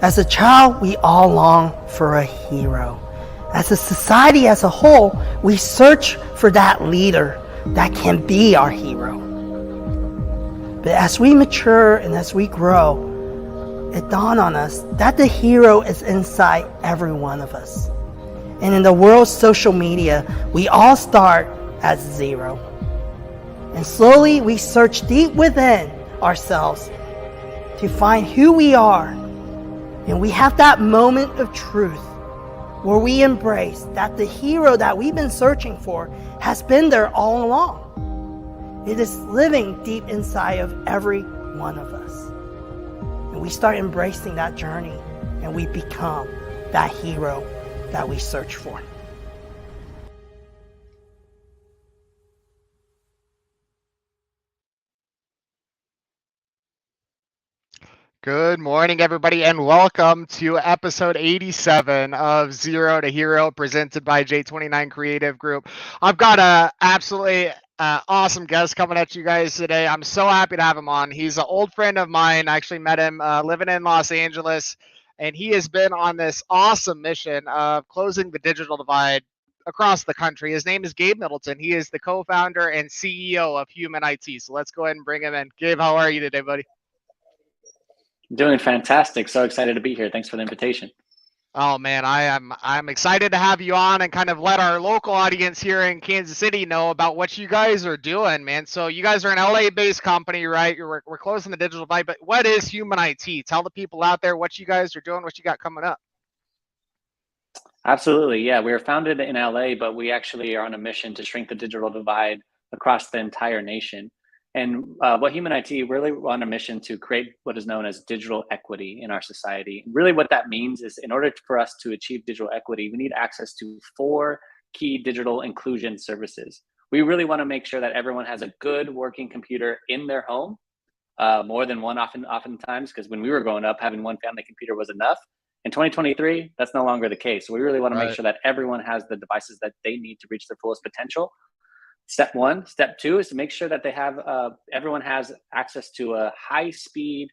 As a child, we all long for a hero. As a society as a whole, we search for that leader that can be our hero. But as we mature and as we grow, it dawned on us that the hero is inside every one of us. And in the world's social media, we all start at zero. And slowly we search deep within ourselves to find who we are. And we have that moment of truth where we embrace that the hero that we've been searching for has been there all along. It is living deep inside of every one of us. And we start embracing that journey and we become that hero that we search for. Good morning, everybody, and welcome to episode 87 of Zero to Hero, presented by J29 Creative Group. I've got a absolutely awesome guest coming at you guys today. I'm so happy to have him on. He's an old friend of mine. I actually met him living in Los Angeles, and he has been on this awesome mission of closing the digital divide across the country. His name is Gabe Middleton. He is the co-founder and CEO of Human IT. So let's go ahead and bring him in. Gabe, how are you today, buddy? Doing fantastic. So excited to be here. Thanks for the invitation. Oh man, I'm excited to have you on and kind of let our local audience here in Kansas City know about what you guys are doing, man. So you guys are an LA-based company, right? We're closing the digital divide, but what is Human IT? Tell the people out there what you guys are doing, what you got coming up. Absolutely. Yeah, we were founded in LA, but we actually are on a mission to shrink the digital divide across the entire nation. And what Human IT really on a mission to create what is known as digital equity in our society. Really what that means is in order for us to achieve digital equity, we need access to 4 key digital inclusion services. We really want to make sure that everyone has a good working computer in their home, more than one oftentimes, because when we were growing up, having one family computer was enough. In 2023, that's no longer the case. So we really want to make sure that everyone has the devices that they need to reach their fullest potential. Step 1. Step 2 is to make sure that they have everyone has access to a high-speed,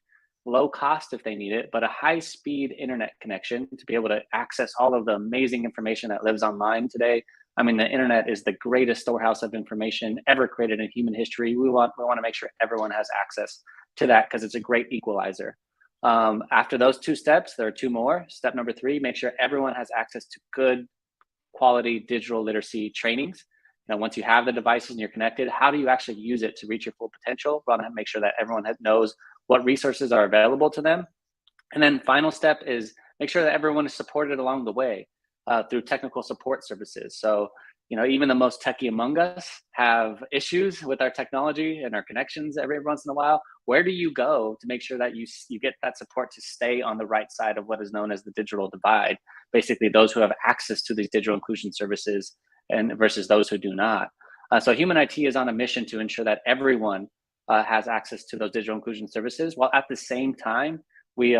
low cost if they need it, but a high-speed internet connection to be able to access all of the amazing information that lives online today. I mean, the internet is the greatest storehouse of information ever created in human history. We want to make sure everyone has access to that because it's a great equalizer. After those 2 steps, there are 2 more. Step number 3, make sure everyone has access to good quality digital literacy trainings. Now, once you have the devices and you're connected, how do you actually use it to reach your full potential? We want to make sure that everyone knows what resources are available to them. And then final step is make sure that everyone is supported along the way through technical support services. So, even the most techie among us have issues with our technology and our connections every once in a while. Where do you go to make sure that you get that support to stay on the right side of what is known as the digital divide? Basically, those who have access to these digital inclusion services and versus those who do not. So Human IT is on a mission to ensure that everyone has access to those digital inclusion services, while at the same time, we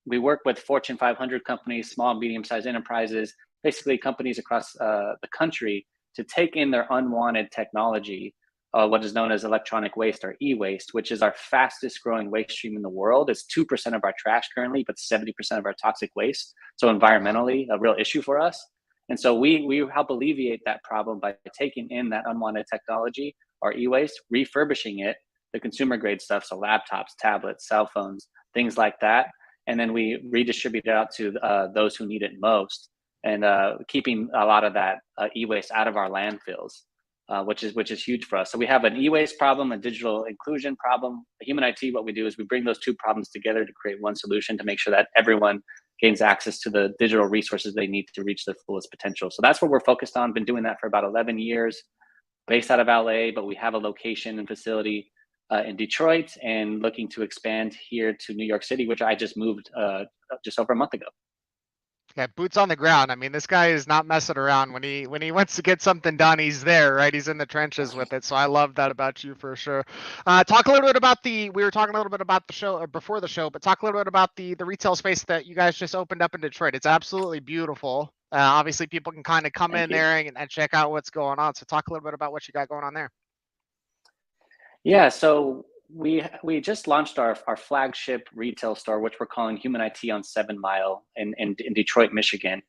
work with Fortune 500 companies, small and medium-sized enterprises, basically companies across the country to take in their unwanted technology, what is known as electronic waste or e-waste, which is our fastest growing waste stream in the world. It's 2% of our trash currently, but 70% of our toxic waste. So environmentally, a real issue for us. And so we help alleviate that problem by taking in that unwanted technology or e-waste, refurbishing it, the consumer grade stuff, so laptops, tablets, cell phones, things like that. And then we redistribute it out to those who need it most, and keeping a lot of that e-waste out of our landfills, which is huge for us. So we have an e-waste problem, a digital inclusion problem. Human IT, what we do is we bring those 2 problems together to create one solution to make sure that everyone gains access to the digital resources they need to reach their fullest potential. So that's what we're focused on. Been doing that for about 11 years, based out of LA, but we have a location and facility in Detroit and looking to expand here to New York City, which I just moved just over a month ago. Yeah, boots on the ground. I mean, this guy is not messing around. When he wants to get something done, he's there, right? He's in the trenches with it. So I love that about you for sure. Talk a little bit about we were talking a little bit about the show or before the show, but talk a little bit about the retail space that you guys just opened up in Detroit. It's absolutely beautiful. Obviously, people can kind of come in there and check out what's going on. So talk a little bit about what you got going on there. Yeah, so we just launched our flagship retail store, which we're calling Human IT on 7 Mile in Detroit, Michigan.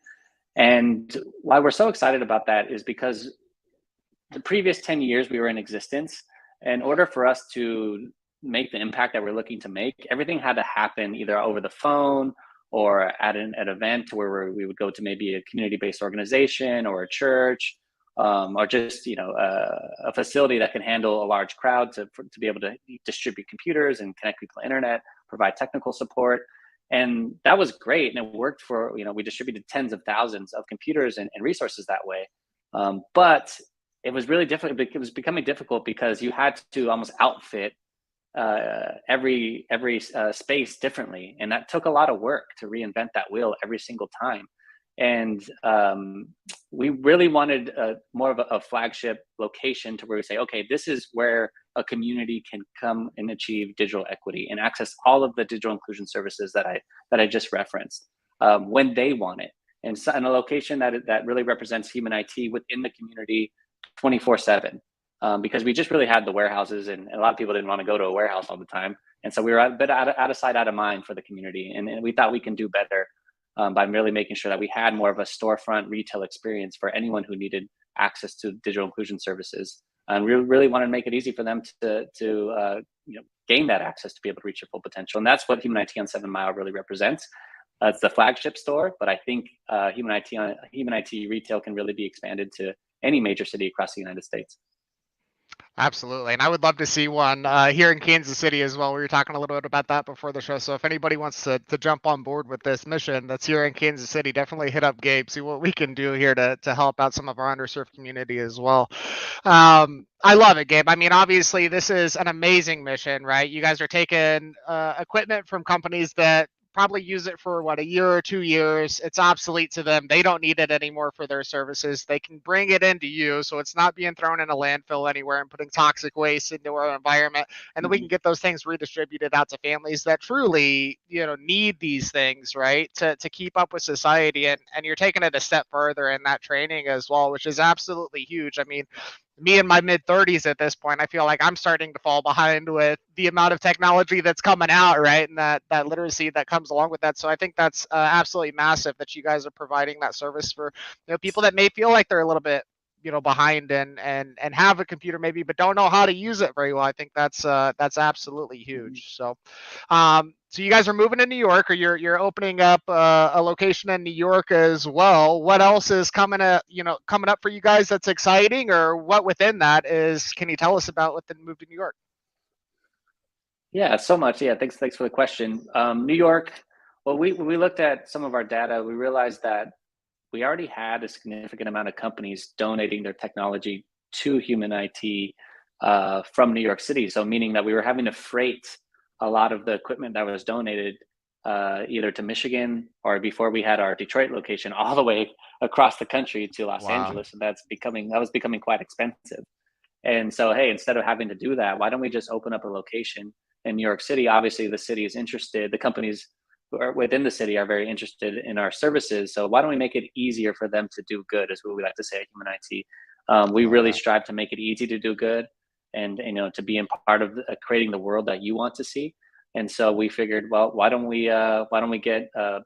And why we're so excited about that is because the previous 10 years we were in existence, in order for us to make the impact that we're looking to make, everything had to happen either over the phone or at an event where we would go to maybe a community-based organization or a church, or just a facility that can handle a large crowd to be able to distribute computers and connect people to internet, provide technical support. And that was great, and it worked for, we distributed tens of thousands of computers and resources that way. But it was really difficult. It was becoming difficult because you had to almost outfit every space differently, and that took a lot of work to reinvent that wheel every single time. And we really wanted more of a flagship location to where we say, okay, this is where a community can come and achieve digital equity and access all of the digital inclusion services that I just referenced when they want it, and a location that really represents Human IT within the community 24/7. Because we just really had the warehouses, and a lot of people didn't want to go to a warehouse all the time. And so we were a bit out of sight, out of mind for the community. And we thought we can do better by really making sure that we had more of a storefront retail experience for anyone who needed access to digital inclusion services. And we really wanted to make it easy for them to gain that access to be able to reach their full potential. And that's what Human IT on 7 Mile really represents. It's the flagship store, but I think Human IT retail can really be expanded to any major city across the United States. Absolutely. And I would love to see one here in Kansas City as well. We were talking a little bit about that before the show. So if anybody wants to jump on board with this mission that's here in Kansas City, definitely hit up Gabe, see what we can do here to help out some of our underserved community as well. I love it, Gabe. I mean, obviously, this is an amazing mission, right? You guys are taking equipment from companies that probably use it for a year or 2 years. It's obsolete to them. They don't need it anymore for their services. They can bring it into you, so it's not being thrown in a landfill anywhere and putting toxic waste into our environment. And then we can get those things redistributed out to families that truly, need these things, right, to keep up with society. And you're taking it a step further in that training as well, which is absolutely huge. I mean, me in my mid-30s at this point, I feel like I'm starting to fall behind with the amount of technology that's coming out, right? And that literacy that comes along with that. So I think that's absolutely massive that you guys are providing that service for people that may feel like they're a little bit behind and have a computer maybe, but don't know how to use it very well. I think that's absolutely huge. So so you guys are moving to New York, or you're opening up a location in New York as well. What else is coming up for you guys that's exciting, or what within that is? Can you tell us about what the move to New York? Yeah, so much. Yeah, thanks for the question. New York. Well, when we looked at some of our data, we realized that we already had a significant amount of companies donating their technology to Human IT from New York City. So meaning that we were having to freight a lot of the equipment that was donated either to Michigan, or before we had our Detroit location, all the way across the country to Los Angeles. And that was becoming quite expensive. And so, hey, instead of having to do that, why don't we just open up a location in New York City? Obviously, the city is interested. The companies who are within the city are very interested in our services. So why don't we make it easier for them to do good, is what we like to say at Human IT. We really strive to make it easy to do good, and to be in part of creating the world that you want to see. And so we figured, well, why don't we get a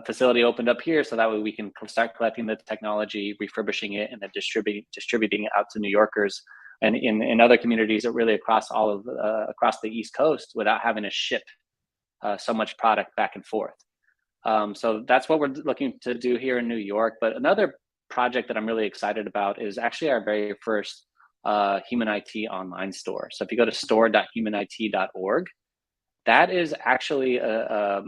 facility opened up here, so that way we can start collecting the technology, refurbishing it, and then distributing it out to New Yorkers and in other communities that really across across the East Coast, without having to ship so much product back and forth. So that's what we're looking to do here in New York. But another project that I'm really excited about is actually our very first Human IT online store. So if you go to store.humanit.org, that is actually a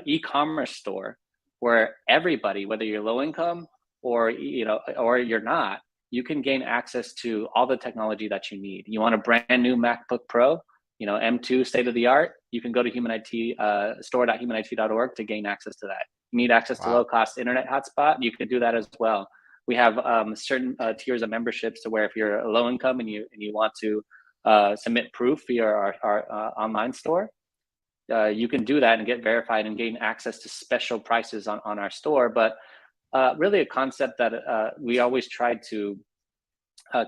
e-commerce store where everybody, whether you're low income or you're not, you can gain access to all the technology that you need. You want a brand new MacBook Pro, M2 state of the art, you can go to store.humanit.org to gain access to that. You need access to low cost internet hotspot, you can do that as well. We have certain tiers of memberships to where if you're a low income and you want to submit proof via our online store, you can do that and get verified and gain access to special prices on our store. But really a concept that we always tried to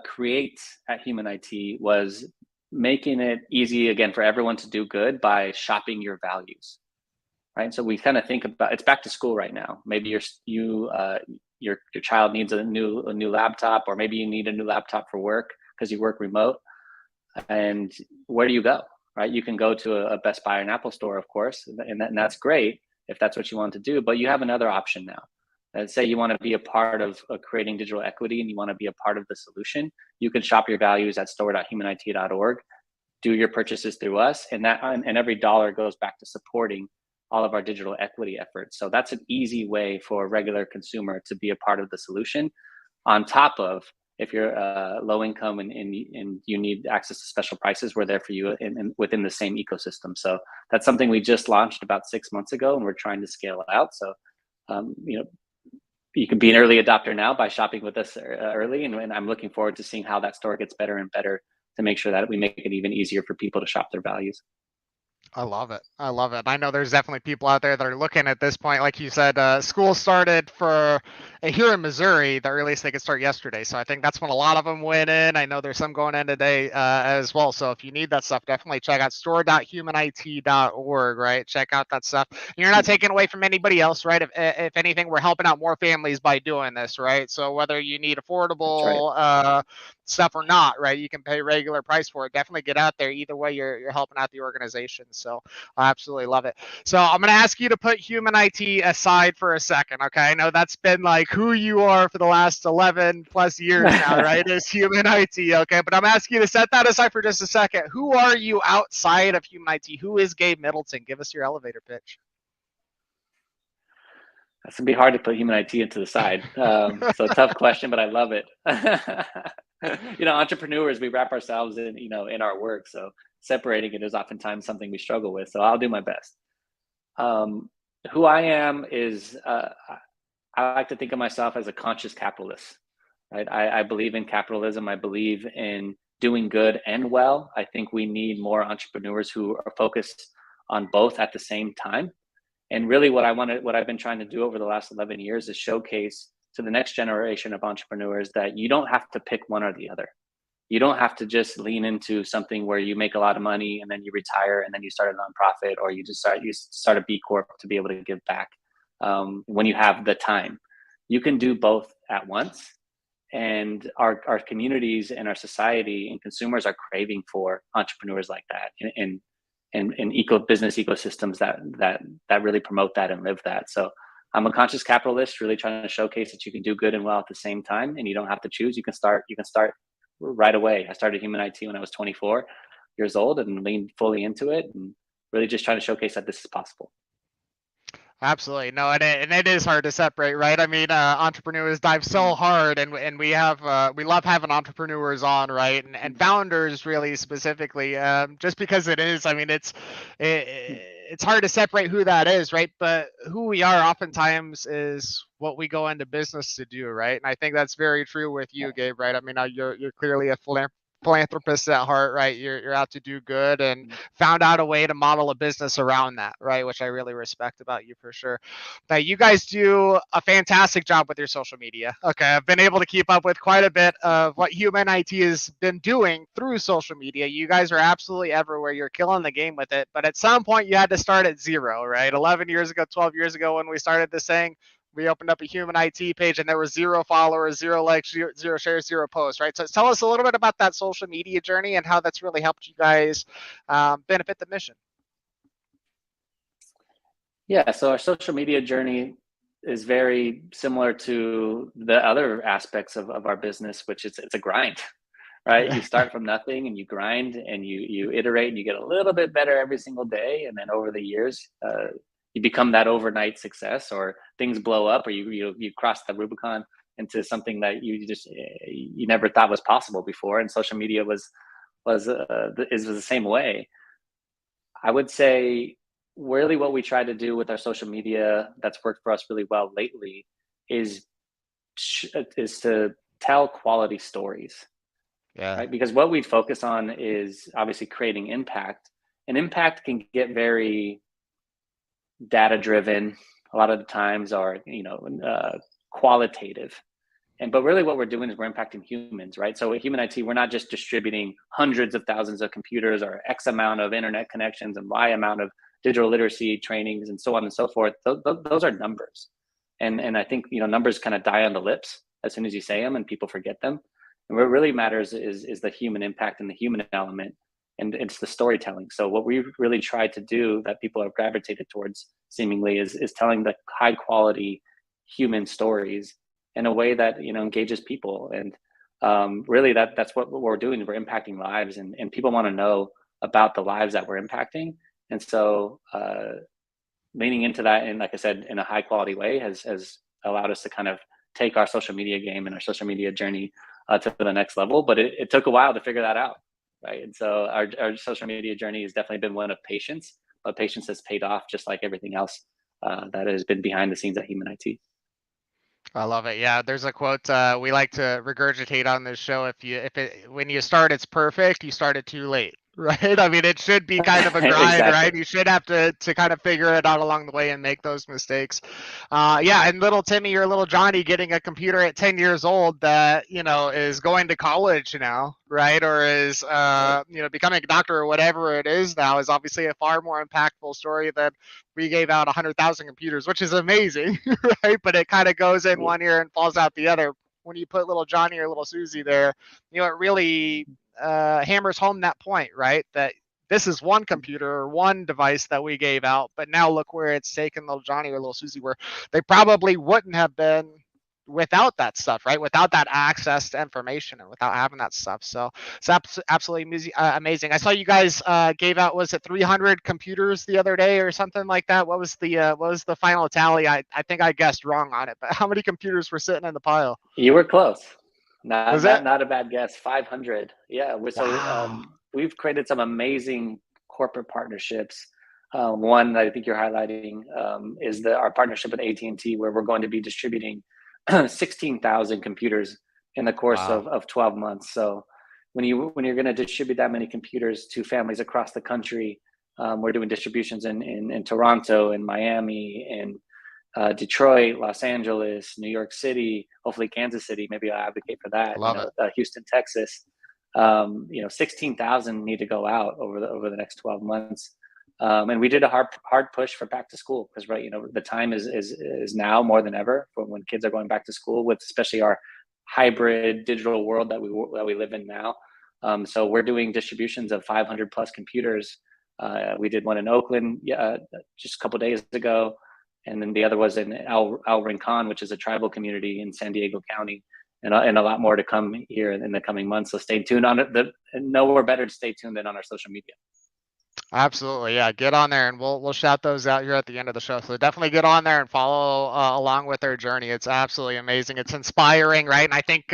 create at Human IT was making it easy again for everyone to do good by shopping your values, right? So we kind of think about, it's back to school right now. Maybe your child needs a new laptop, or maybe you need a new laptop for work because you work remote. And where do you go, right? You can go to a Best Buy or an Apple store, of course, and that's great if that's what you want to do. But you have another option now. Let's say you want to be a part of creating digital equity and you want to be a part of the solution. You can shop your values at store.humanit.org, do your purchases through us, and every dollar goes back to supporting all of our digital equity efforts. So that's an easy way for a regular consumer to be a part of the solution. On top of, if you're low income and you need access to special prices, we're there for you within the same ecosystem. So that's something we just launched about 6 months ago, and we're trying to scale it out. So, you can be an early adopter now by shopping with us early, and I'm looking forward to seeing how that store gets better and better to make sure that we make it even easier for people to shop their values. I love it. I love it. I know there's definitely people out there that are looking at this point. Like you said, school started for here in Missouri. The earliest they could start yesterday. So I think that's when a lot of them went in. I know there's some going in today as well. So if you need that stuff, definitely check out store.humanit.org, right? Check out that stuff. You're not taking away from anybody else, right? If anything, we're helping out more families by doing this, right? So whether you need affordable stuff or not, right? You can pay regular price for it. Definitely get out there. Either way, you're helping out the organization. So I absolutely love it. So I'm going to ask you to put human IT aside for a second. Okay. I know that's been like who you are for the last 11 plus years now, right? Is human IT. Okay. But I'm asking you to set that aside for just a second. Who are you outside of human IT? Who is Gabe Middleton? Give us your elevator pitch. That's gonna be hard to put human IT into the side. So tough question, but I love it. Entrepreneurs, we wrap ourselves in our work. So separating it is oftentimes something we struggle with. So I'll do my best. Who I am is, I like to think of myself as a conscious capitalist, right? I believe in capitalism. I believe in doing good and well. I think we need more entrepreneurs who are focused on both at the same time. And really what I've been trying to do over the last 11 years is showcase to the next generation of entrepreneurs that you don't have to pick one or the other. You don't have to just lean into something where you make a lot of money and then you retire and then you start a nonprofit, or you start a B Corp to be able to give back when you have the time. You can do both at once. And our communities and our society and consumers are craving for entrepreneurs like that and business ecosystems that really promote that and live that. So I'm a conscious capitalist, really trying to showcase that you can do good and well at the same time, and you don't have to choose. You can start right away. I started Human IT when I was 24 years old and leaned fully into it, and really just trying to showcase that this is possible. Absolutely. No, and it is hard to separate, right? I mean, entrepreneurs dive so hard, and we love having entrepreneurs on, right? And founders really specifically, just because it is. I mean, it's hard to separate who that is, right? But who we are oftentimes is what we go into business to do, right? And I think that's very true with you, Gabe, right? I mean, you're clearly a philanthropist at heart, right? You're out to do good and found out a way to model a business around that, right? Which I really respect about you for sure. But you guys do a fantastic job with your social media. Okay, I've been able to keep up with quite a bit of what Human IT has been doing through social media. You guys are absolutely everywhere. You're killing the game with it. But at some point you had to start at zero, right? 11 years ago, 12 years ago when we started this thing, we opened up a Human IT page and there were 0 followers, 0 likes, 0 shares, 0 posts, right? So tell us a little bit about that social media journey and how that's really helped you guys benefit the mission. Yeah, so our social media journey is very similar to the other aspects of our business, which it's a grind, right? You start from nothing and you grind and you iterate and you get a little bit better every single day. And then over the years, you become that overnight success, or things blow up, or you cross the Rubicon into something that you never thought was possible before. And social media is the same way. I would say really what we try to do with our social media that's worked for us really well lately is to tell quality stories. Yeah. Right? Because what we focus on is obviously creating impact, and impact can get very data driven a lot of the times, or qualitative. but really what we're doing is we're impacting humans, right? So with Human IT, we're not just distributing hundreds of thousands of computers or X amount of internet connections and Y amount of digital literacy trainings and so on and so forth. Those are numbers. And I think, numbers kind of die on the lips as soon as you say them and people forget them. And what really matters is the human impact and the human element, and it's the storytelling. So what we've really tried to do that people have gravitated towards seemingly is telling the high quality human stories in a way that engages people. And really that's what we're doing. We're impacting lives, and people want to know about the lives that we're impacting. And so leaning into that, and like I said, in a high quality way has allowed us to kind of take our social media game and our social media journey to the next level. But it took a while to figure that out, right? And so our social media journey has definitely been one of patience, but patience has paid off, just like everything else that has been behind the scenes at Human IT. I love it. Yeah, there's a quote we like to regurgitate on this show. When you start, it's perfect. You started too late, right? I mean, it should be kind of a grind, Exactly. right? You should have to kind of figure it out along the way and make those mistakes. Yeah, and little Timmy or little Johnny getting a computer at 10 years old that is going to college now, right? Or is becoming a doctor or whatever it is now is obviously a far more impactful story than we gave out 100,000 computers, which is amazing, right? But it kind of goes in one ear and falls out the other. When you put little Johnny or little Susie there, it really hammers home that point, right? That this is one computer or one device that we gave out, but now look where it's taken little Johnny or little Susie, where they probably wouldn't have been without that stuff, right? Without that access to information and without having that stuff. So it's absolutely amazing. I saw you guys gave out, was it 300 computers the other day or something like that? What was the final tally? I think I guessed wrong on it, but how many computers were sitting in the pile? You were close. Was it? Not a bad guess. 500. Yeah. Wow. We've created some amazing corporate partnerships. One that I think you're highlighting is our partnership with AT&T, where we're going to be distributing 16,000 computers in the course Wow. of 12 months. So when you're going to distribute that many computers to families across the country, we're doing distributions in Toronto and Miami and Detroit, Los Angeles, New York City, hopefully Kansas City. Maybe I'll advocate for that. Love it. Houston, Texas. 16,000 need to go out over the next 12 months. And we did a hard push for back to school because, right, the time is now more than ever for when kids are going back to school, with especially our hybrid digital world that we live in now. So we're doing distributions of 500 plus computers. We did one in Oakland just a couple of days ago, and then the other was in El Rincon, which is a tribal community in San Diego County, and a lot more to come here in the coming months. So stay tuned on it. Nowhere better to stay tuned than on our social media. Absolutely, yeah. Get on there, and we'll shout those out here at the end of the show. So definitely get on there and follow along with their journey. It's absolutely amazing. It's inspiring, right? And I think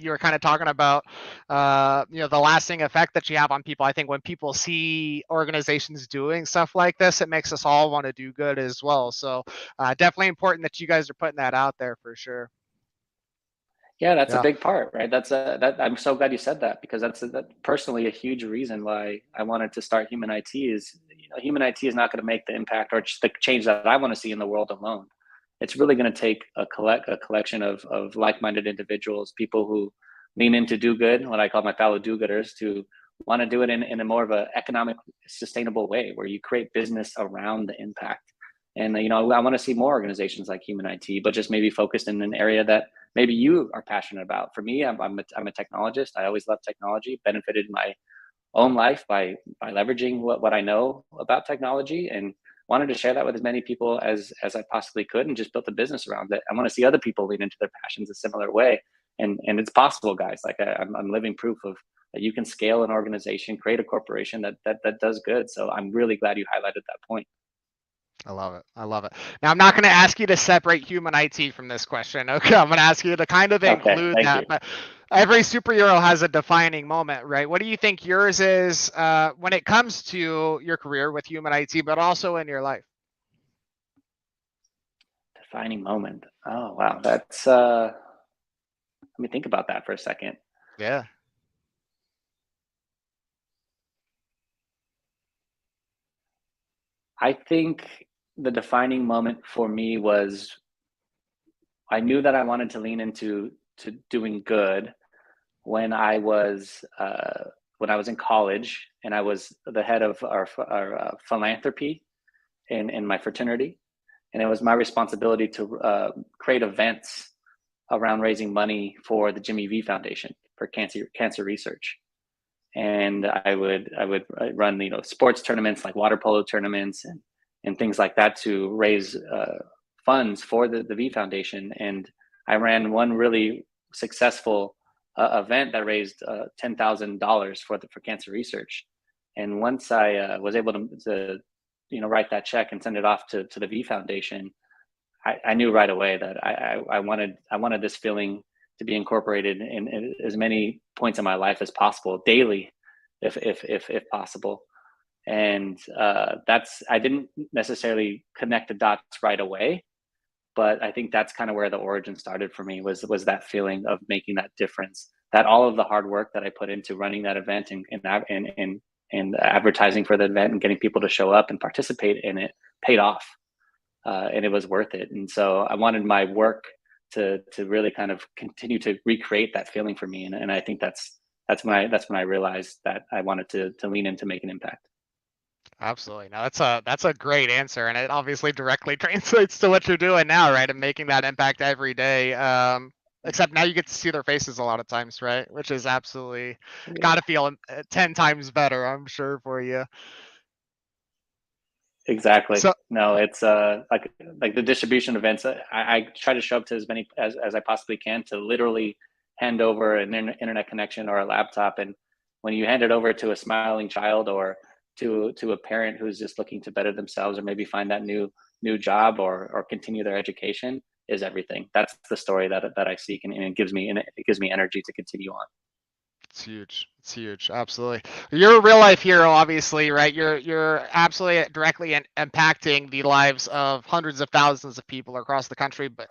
you were kind of talking about the lasting effect that you have on people. I think when people see organizations doing stuff like this, it makes us all want to do good as well. So definitely important that you guys are putting that out there for sure. Yeah, that's a big part, right? That I'm so glad you said that, because that's personally a huge reason why I wanted to start Human IT. Is Human IT is not going to make the impact or the change that I want to see in the world alone. It's really going to take a collection of like-minded individuals, people who lean into do good, what I call my fellow do-gooders, to want to do it in a more of an economic, sustainable way, where you create business around the impact. And I want to see more organizations like Human IT, but just maybe focused in an area that maybe you are passionate about. For me, I'm a technologist. I always loved technology, benefited my own life by leveraging what I know about technology, and wanted to share that with as many people as I possibly could, and just built a business around it. I want to see other people lean into their passions a similar way. And it's possible, guys. Like I'm living proof of that you can scale an organization, create a corporation that does good. So I'm really glad you highlighted that point. I love it. I love it. Now, I'm not going to ask you to separate Human IT from this question. Okay, I'm going to ask you to kind of include that. But every superhero has a defining moment, right? What do you think yours is when it comes to your career with Human IT, but also in your life? Defining moment. Oh, wow. That's, let me think about that for a second. Yeah. I think the defining moment for me was I knew that I wanted to lean into to doing good when I was in college, and I was the head of our philanthropy in my fraternity, and it was my responsibility to create events around raising money for the Jimmy V Foundation for cancer research. And I would run sports tournaments like water polo tournaments and things like that to raise funds for the V Foundation. And I ran one really successful event that raised $10,000 for cancer research. And once I was able to write that check and send it off to the V Foundation, I knew right away that I wanted this feeling to be incorporated in as many points in my life as possible, daily, if possible. And I didn't necessarily connect the dots right away, but I think that's kind of where the origin started for me, was that feeling of making that difference, that all of the hard work that I put into running that event and advertising for the event and getting people to show up and participate in it paid off. And it was worth it. And so I wanted my work to really kind of continue to recreate that feeling for me. And I think that's when I realized that I wanted to lean into make an impact. Absolutely. No, that's a great answer, and it obviously directly translates to what you're doing now, right? And making that impact every day. Except now you get to see their faces a lot of times, right? Which is absolutely got to feel 10 times better, I'm sure, for you. Exactly. So, no, it's like the distribution events. I try to show up to as many as I possibly can, to literally hand over an internet connection or a laptop. And when you hand it over to a smiling child or to a parent who's just looking to better themselves or maybe find that new job or continue their education, is everything. That's the story that I seek, and it gives me energy to continue on. It's huge. It's huge. Absolutely. You're a real life hero, obviously, right? You're absolutely directly impacting the lives of hundreds of thousands of people across the country. But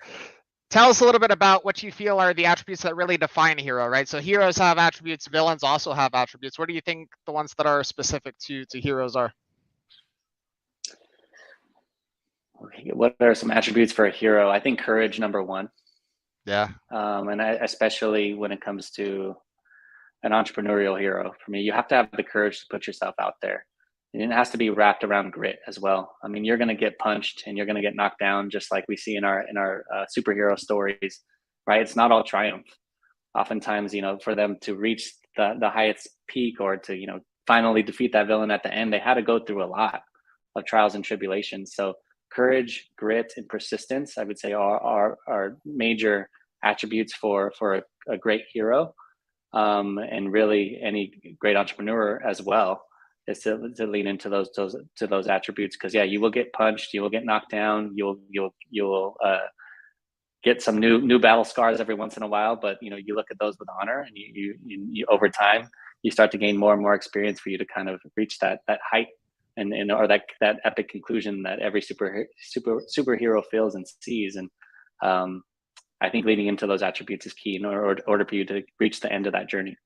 tell us a little bit about what you feel are the attributes that really define a hero, right? So heroes have attributes, villains also have attributes. What do you think the ones that are specific to heroes are? Okay, what are some attributes for a hero? I think courage, number one. Yeah. And especially when it comes to an entrepreneurial hero, for me, you have to have the courage to put yourself out there. And it has to be wrapped around grit as well. I mean, you're going to get punched and you're going to get knocked down, just like we see in our superhero stories, right? It's not all triumph. Oftentimes, for them to reach the highest peak or to, finally defeat that villain at the end, they had to go through a lot of trials and tribulations. So courage, grit, and persistence, I would say, are major attributes for a great hero. And really any great entrepreneur as well, is to lean into those attributes, because you will get punched, you will get knocked down, you'll get some new battle scars every once in a while, but you look at those with honor, and you over time you start to gain more and more experience for you to kind of reach that height and or that epic conclusion that every superhero feels and sees. And I think leading into those attributes is key in order for you to reach the end of that journey.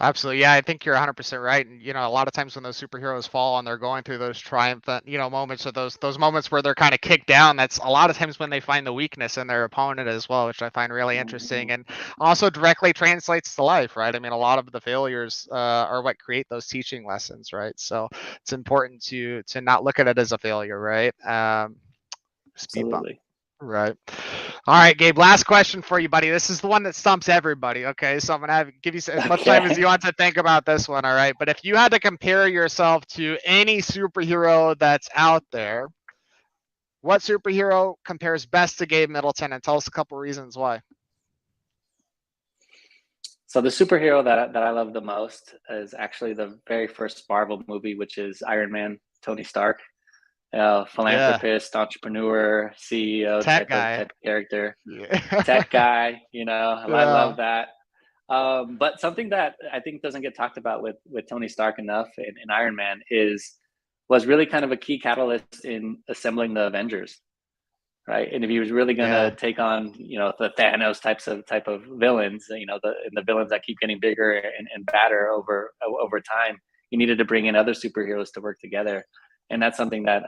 Absolutely. Yeah, I think you're 100% right. And, a lot of times when those superheroes fall and they're going through those triumphant, moments, or those moments where they're kind of kicked down, that's a lot of times when they find the weakness in their opponent as well, which I find really interesting, and also directly translates to life, right? I mean, a lot of the failures are what create those teaching lessons, right? So it's important to not look at it as a failure, right? Speed bump. Absolutely. Right. All right, Gabe, last question for you, buddy. This is the one that stumps everybody. Okay. So I'm going to give you as much time as you want to think about this one. All right. But if you had to compare yourself to any superhero that's out there, what superhero compares best to Gabe Middleton? And tell us a couple reasons why. So the superhero that I love the most is actually the very first Marvel movie, which is Iron Man, Tony Stark. Philanthropist, entrepreneur, CEO type of character, tech guy. I love that. But something that I think doesn't get talked about with Tony Stark enough in Iron Man was really kind of a key catalyst in assembling the Avengers, right? And if he was really going to take on the Thanos type of villains, the villains that keep getting bigger and badder over time, he needed to bring in other superheroes to work together. And that's something that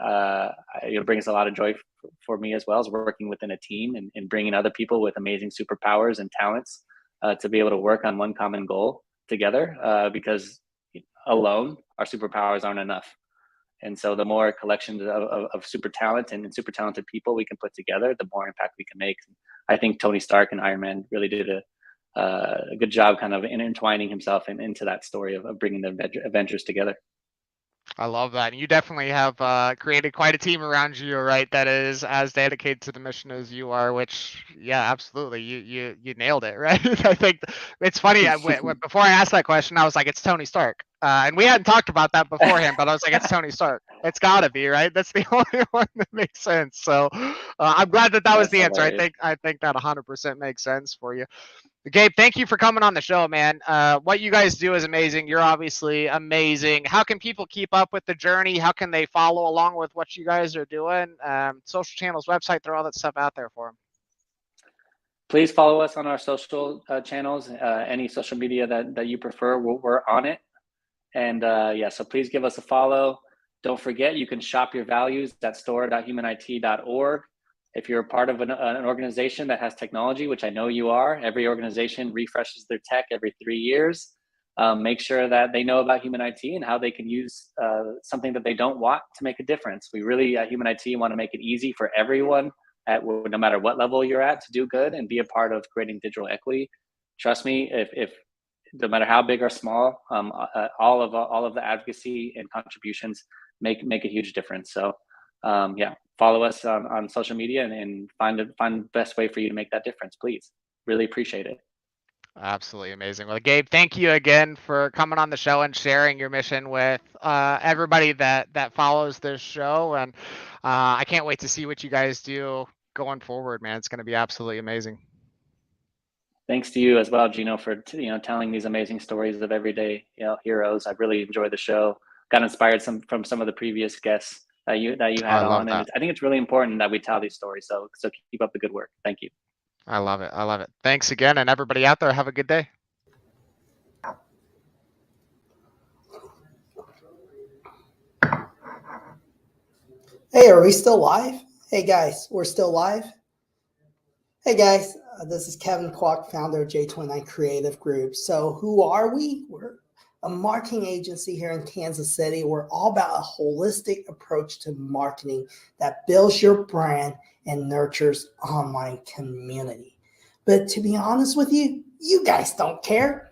brings a lot of joy for me as well, as working within a team and bringing other people with amazing superpowers and talents to be able to work on one common goal together, because alone our superpowers aren't enough. And so the more collections of super talent and super talented people we can put together, the more impact we can make. I think Tony Stark and Iron Man really did a good job kind of intertwining himself into that story of bringing the Avengers together. I love that. And you definitely have created quite a team around you, right? That is as dedicated to the mission as you are. Which, yeah, absolutely, you nailed it, right? I think it's funny. Before I asked that question, I was like, it's Tony Stark, and we hadn't talked about that beforehand. But I was like, it's Tony Stark. It's got to be, right? That's the only one that makes sense. So I'm glad that was the answer. Hilarious. I think that 100% makes sense for you. Gabe, thank you for coming on the show, man. What you guys do is amazing. You're obviously amazing. How can people keep up with the journey? How can they follow along with what you guys are doing? Social channels, website, throw all that stuff out there for them. Please follow us on our social channels, any social media that you prefer. We're on it. And so please give us a follow. Don't forget, you can shop your values at store.humanit.org. If you're a part of an organization that has technology, which I know you are, every organization refreshes their tech every 3 years. Make sure that they know about Human IT and how they can use something that they don't want to make a difference. We really at Human IT want to make it easy for everyone, no matter what level you're at, to do good and be a part of creating digital equity. Trust me, if no matter how big or small, all of the advocacy and contributions make a huge difference. So follow us on social media and find the best way for you to make that difference, please. Really appreciate it. Absolutely amazing. Well, Gabe, thank you again for coming on the show and sharing your mission with everybody that follows this show. And I can't wait to see what you guys do going forward, man. It's going to be absolutely amazing. Thanks to you as well, Gino, for telling these amazing stories of everyday heroes. I really enjoyed the show. Got inspired from some of the previous guests that you had on, and I think it's really important that we tell these stories. So keep up the good work. Thank you. I love it. Thanks again, and everybody out there, have a good day. Hey, are we still live? Hey guys, we're still live. Hey guys, this is Kevin Kwok, founder of J29 Creative Group. So who are we? We're a marketing agency here in Kansas City. We're all about a holistic approach to marketing that builds your brand and nurtures online community. But to be honest with you, you guys don't care.